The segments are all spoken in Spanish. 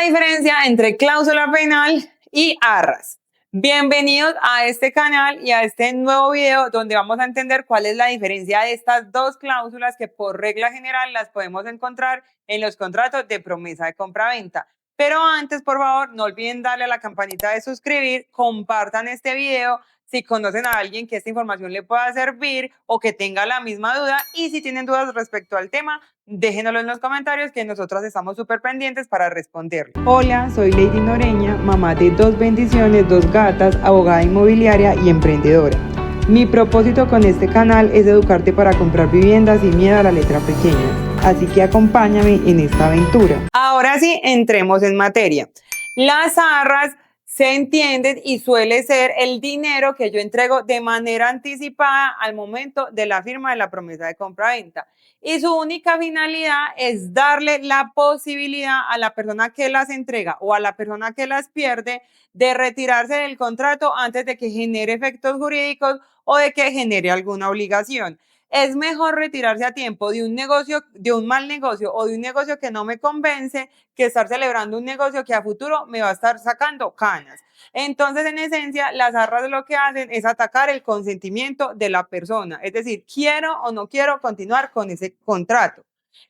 diferencia entre cláusula penal y arras. Bienvenidos a este canal y a este nuevo video donde vamos a entender cuál es la diferencia de estas dos cláusulas que por regla general las podemos encontrar en los contratos de promesa de compra-venta. Pero antes, por favor, no olviden darle a la campanita de suscribir, compartan este video si conocen a alguien que esta información le pueda servir o que tenga la misma duda, y si tienen dudas respecto al tema, déjenoslo en los comentarios que nosotros estamos súper pendientes para responderlo. Hola, soy Lady Noreña, mamá de 2 bendiciones, 2 gatas, abogada inmobiliaria y emprendedora. Mi propósito con este canal es educarte para comprar viviendas sin miedo a la letra pequeña. Así que acompáñame en esta aventura. Ahora sí, entremos en materia. Las arras se entienden y suele ser el dinero que yo entrego de manera anticipada al momento de la firma de la promesa de compra-venta. Y su única finalidad es darle la posibilidad a la persona que las entrega o a la persona que las pierde de retirarse del contrato antes de que genere efectos jurídicos o de que genere alguna obligación. Es mejor retirarse a tiempo de un negocio, de un mal negocio o de un negocio que no me convence, que estar celebrando un negocio que a futuro me va a estar sacando canas. Entonces, en esencia, las arras lo que hacen es atacar el consentimiento de la persona. Es decir, quiero o no quiero continuar con ese contrato.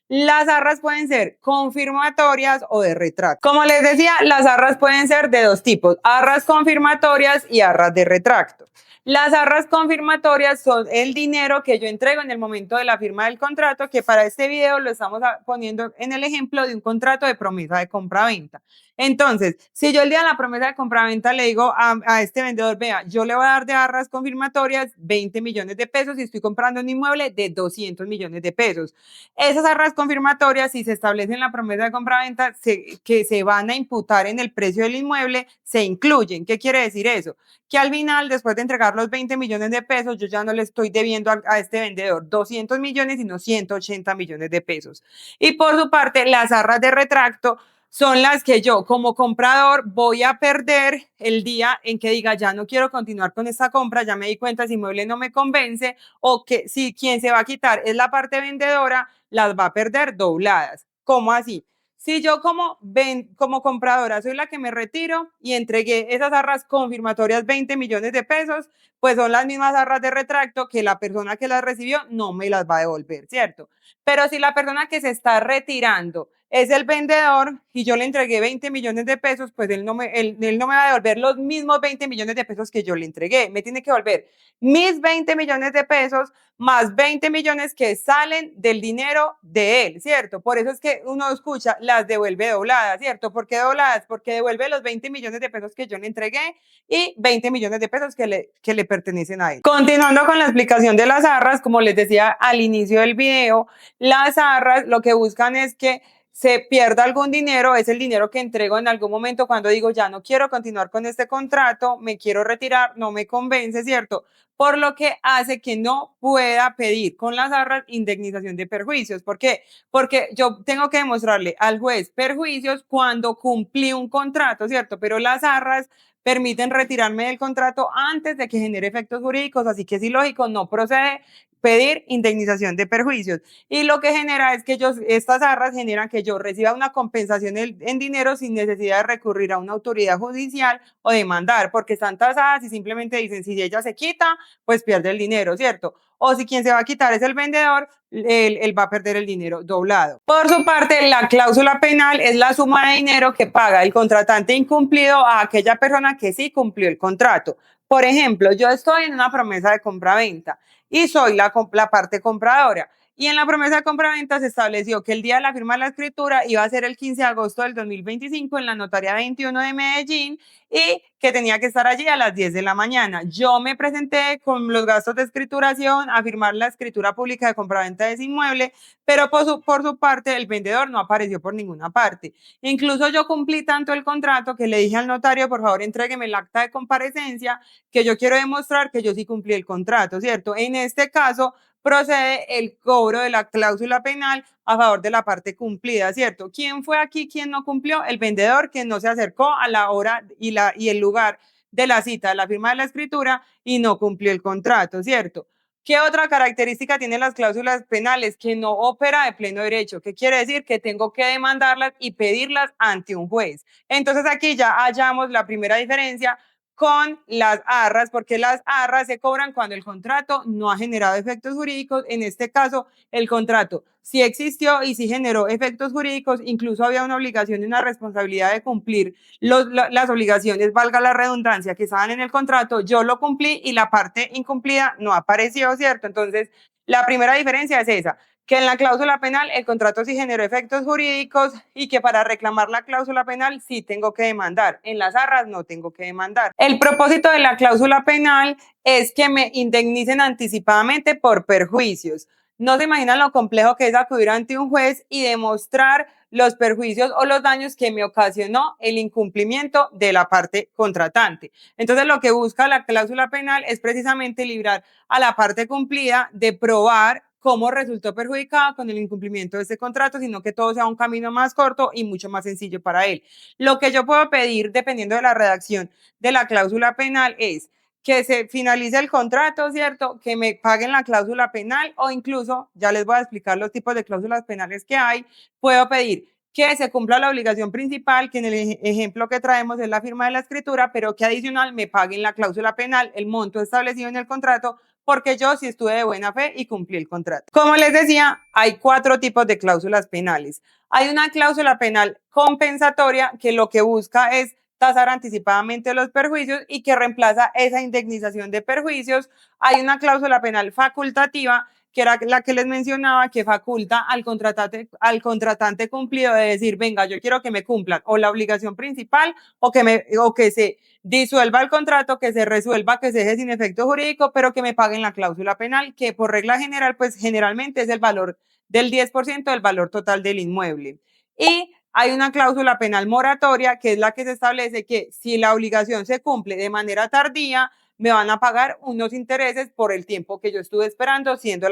Las arras pueden ser confirmatorias o de retracto. Como les decía, las arras pueden ser de dos tipos: arras confirmatorias y arras de retracto. Las arras confirmatorias son el dinero que yo entrego en el momento de la firma del contrato, que para este video lo estamos poniendo en el ejemplo de un contrato de promesa de compra-venta. Entonces, si yo el día de la promesa de compra-venta le digo a este vendedor, vea, yo le voy a dar de arras confirmatorias 20 millones de pesos y estoy comprando un inmueble de 200 millones de pesos. Esas arras confirmatorias, si se establecen en la promesa de compra-venta, que se van a imputar en el precio del inmueble, se incluyen. ¿Qué quiere decir eso? Que al final, después de entregar los 20 millones de pesos, yo ya no le estoy debiendo a este vendedor 200 millones, sino 180 millones de pesos. Y por su parte, las arras de retracto son las que yo como comprador voy a perder el día en que diga ya no quiero continuar con esta compra, ya me di cuenta si inmueble no me convence, o que si quien se va a quitar es la parte vendedora, las va a perder dobladas. ¿Cómo así? Si yo como compradora soy la que me retiro y entregué esas arras confirmatorias 20 millones de pesos, pues son las mismas arras de retracto que la persona que las recibió no me las va a devolver, ¿cierto? Pero si la persona que se está retirando es el vendedor y yo le entregué 20 millones de pesos, pues él no me va a devolver los mismos 20 millones de pesos que yo le entregué. Me tiene que devolver mis 20 millones de pesos más 20 millones que salen del dinero de él, ¿cierto? Por eso es que uno escucha, las devuelve dobladas, ¿cierto? ¿Por qué dobladas? Porque devuelve los 20 millones de pesos que yo le entregué y 20 millones de pesos que le pertenecen a él. Continuando con la explicación de las arras, como les decía al inicio del video, las arras lo que buscan es que se pierda algún dinero, es el dinero que entrego en algún momento cuando digo ya no quiero continuar con este contrato, me quiero retirar, no me convence, ¿cierto? Por lo que hace que no pueda pedir con las arras indemnización de perjuicios. ¿Por qué? Porque yo tengo que demostrarle al juez perjuicios cuando cumplí un contrato, ¿cierto? Pero las arras permiten retirarme del contrato antes de que genere efectos jurídicos, así que es ilógico, no procede pedir indemnización de perjuicios. Y lo que genera es que estas arras generan que yo reciba una compensación en dinero sin necesidad de recurrir a una autoridad judicial o demandar, porque están tasadas y simplemente dicen, si ella se quita, pues pierde el dinero, ¿cierto? O si quien se va a quitar es el vendedor, él va a perder el dinero doblado. Por su parte, la cláusula penal es la suma de dinero que paga el contratante incumplido a aquella persona que sí cumplió el contrato. Por ejemplo, yo estoy en una promesa de compra-venta y soy la parte compradora. Y en la promesa de compra-venta se estableció que el día de la firma de la escritura iba a ser el 15 de agosto del 2025 en la notaría 21 de Medellín y que tenía que estar allí a las 10 de la mañana. Yo me presenté con los gastos de escrituración a firmar la escritura pública de compraventa de ese inmueble, pero por su parte el vendedor no apareció por ninguna parte. Incluso yo cumplí tanto el contrato que le dije al notario, por favor, entrégueme el acta de comparecencia, que yo quiero demostrar que yo sí cumplí el contrato, ¿cierto? En este caso, procede el cobro de la cláusula penal a favor de la parte cumplida, ¿cierto? ¿Quién fue aquí quien no cumplió? El vendedor, que no se acercó a la hora y el lugar de la cita, de la firma de la escritura, y no cumplió el contrato, ¿cierto? ¿Qué otra característica tienen las cláusulas penales? Que no opera de pleno derecho. ¿Qué quiere decir? Que tengo que demandarlas y pedirlas ante un juez. Entonces aquí ya hallamos la primera diferencia con las arras, porque las arras se cobran cuando el contrato no ha generado efectos jurídicos. En este caso, el contrato sí existió y sí generó efectos jurídicos, incluso había una obligación y una responsabilidad de cumplir las obligaciones, valga la redundancia, que estaban en el contrato, yo lo cumplí y la parte incumplida no apareció, ¿cierto? Entonces, la primera diferencia es esa, que en la cláusula penal el contrato sí generó efectos jurídicos y que para reclamar la cláusula penal sí tengo que demandar. En las arras no tengo que demandar. El propósito de la cláusula penal es que me indemnicen anticipadamente por perjuicios. No se imaginan lo complejo que es acudir ante un juez y demostrar los perjuicios o los daños que me ocasionó el incumplimiento de la parte contratante. Entonces, lo que busca la cláusula penal es precisamente librar a la parte cumplida de probar cómo resultó perjudicada con el incumplimiento de este contrato, sino que todo sea un camino más corto y mucho más sencillo para él. Lo que yo puedo pedir, dependiendo de la redacción de la cláusula penal, es que se finalice el contrato, ¿cierto? Que me paguen la cláusula penal o incluso, ya les voy a explicar los tipos de cláusulas penales que hay, puedo pedir que se cumpla la obligación principal, que en el ejemplo que traemos es la firma de la escritura, pero que adicional me paguen la cláusula penal, el monto establecido en el contrato, porque yo sí estuve de buena fe y cumplí el contrato. Como les decía, hay 4 tipos de cláusulas penales. Hay una cláusula penal compensatoria que lo que busca es tasar anticipadamente los perjuicios y que reemplaza esa indemnización de perjuicios. Hay una cláusula penal facultativa que era la que les mencionaba, que faculta al contratante cumplido de decir, venga, yo quiero que me cumplan o la obligación principal o que se disuelva el contrato, que se resuelva, que se deje sin efecto jurídico, pero que me paguen la cláusula penal, que por regla general, pues generalmente es el valor del 10% del valor total del inmueble. Y hay una cláusula penal moratoria, que es la que se establece que si la obligación se cumple de manera tardía, me van a pagar unos intereses por el tiempo que yo estuve esperando, siendo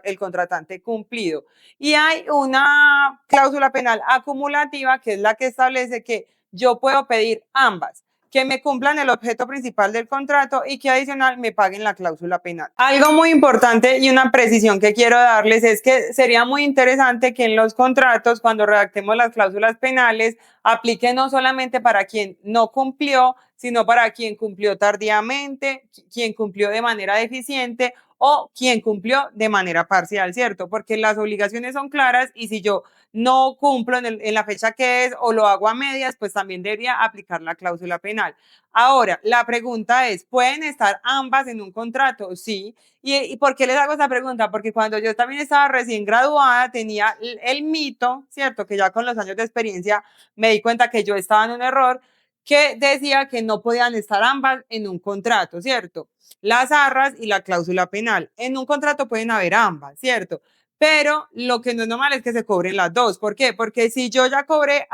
el contratante cumplido. Y hay una cláusula penal acumulativa, que es la que establece que yo puedo pedir ambas, que me cumplan el objeto principal del contrato y que adicional me paguen la cláusula penal. Algo muy importante y una precisión que quiero darles es que sería muy interesante que en los contratos, cuando redactemos las cláusulas penales, aplique no solamente para quien no cumplió, sino para quien cumplió tardíamente, quien cumplió de manera deficiente o quien cumplió de manera parcial, ¿cierto? Porque las obligaciones son claras y si yo no cumplo en la fecha que es o lo hago a medias, pues también debería aplicar la cláusula penal. Ahora, la pregunta es, ¿pueden estar ambas en un contrato? Sí. ¿Y por qué les hago esta pregunta? Porque cuando yo también estaba recién graduada, tenía el mito, ¿cierto? Que ya con los años de experiencia me di cuenta que yo estaba en un error, que decía que no podían estar ambas en un contrato, ¿cierto? Las arras y la cláusula penal. En un contrato pueden haber ambas, ¿cierto? Pero lo que no es normal es que se cobren las dos. ¿Por qué? Porque si yo ya cobré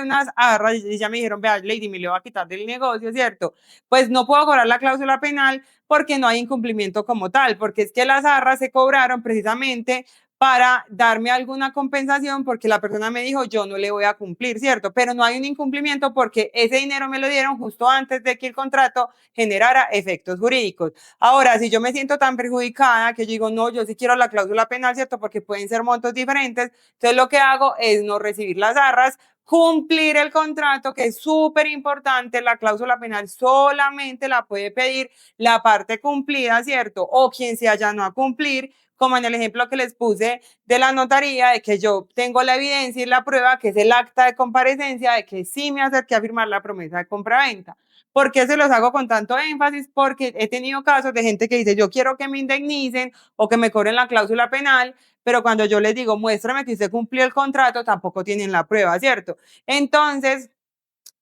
unas arras y ya me dijeron, vea, Lady, me le voy a quitar del negocio, ¿cierto? Pues no puedo cobrar la cláusula penal porque no hay incumplimiento como tal, porque es que las arras se cobraron precisamente para darme alguna compensación porque la persona me dijo, yo no le voy a cumplir, ¿cierto? Pero no hay un incumplimiento porque ese dinero me lo dieron justo antes de que el contrato generara efectos jurídicos. Ahora, si yo me siento tan perjudicada que yo digo, no, yo sí quiero la cláusula penal, ¿cierto? Porque pueden ser montos diferentes, entonces lo que hago es no recibir las arras, cumplir el contrato, que es súper importante. La cláusula penal solamente la puede pedir la parte cumplida, ¿cierto? O quien se haya no a cumplir, como en el ejemplo que les puse de la notaría, de que yo tengo la evidencia y la prueba, que es el acta de comparecencia, de que sí me acerqué a firmar la promesa de compra-venta. ¿Por qué se los hago con tanto énfasis? Porque he tenido casos de gente que dice, yo quiero que me indemnicen o que me cobren la cláusula penal, pero cuando yo les digo, muéstrame que usted cumplió el contrato, tampoco tienen la prueba, ¿cierto? Entonces,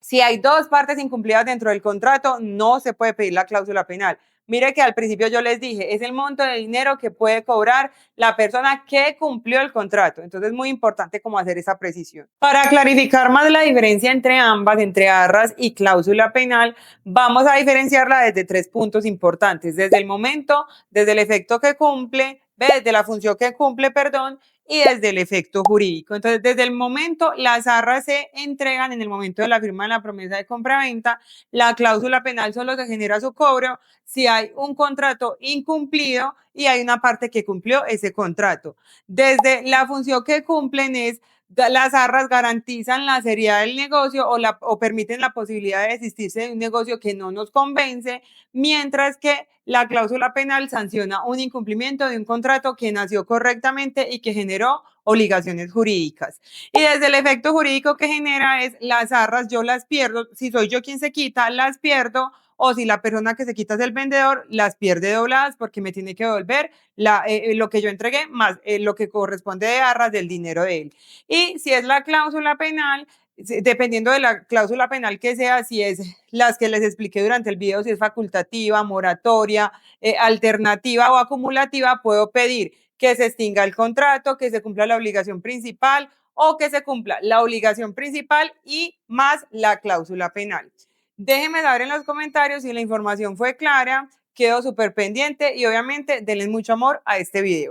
si hay dos partes incumplidas dentro del contrato, no se puede pedir la cláusula penal. Mire que al principio yo les dije, es el monto de dinero que puede cobrar la persona que cumplió el contrato. Entonces es muy importante cómo hacer esa precisión. Para clarificar más la diferencia entre ambas, entre arras y cláusula penal, vamos a diferenciarla desde 3 puntos importantes. Desde el momento, desde el efecto que cumple, desde la función que cumple, perdón, y desde el efecto jurídico. Entonces, desde el momento, las arras se entregan en el momento de la firma de la promesa de compra-venta. La cláusula penal solo se genera su cobro si hay un contrato incumplido y hay una parte que cumplió ese contrato. Desde la función que cumplen es las arras garantizan la seriedad del negocio o permiten la posibilidad de desistirse de un negocio que no nos convence, mientras que la cláusula penal sanciona un incumplimiento de un contrato que nació correctamente y que generó obligaciones jurídicas. Y desde el efecto jurídico que genera es las arras, yo las pierdo, si soy yo quien se quita, las pierdo, o si la persona que se quita es el vendedor, las pierde dobladas porque me tiene que devolver lo que yo entregué más lo que corresponde de arras del dinero de él. Y si es la cláusula penal, dependiendo de la cláusula penal que sea, si es las que les expliqué durante el video, si es facultativa, moratoria, alternativa o acumulativa, puedo pedir que se extinga el contrato, que se cumpla la obligación principal o que se cumpla la obligación principal y más la cláusula penal. Déjenme saber en los comentarios si la información fue clara, quedo súper pendiente y obviamente denle mucho amor a este video.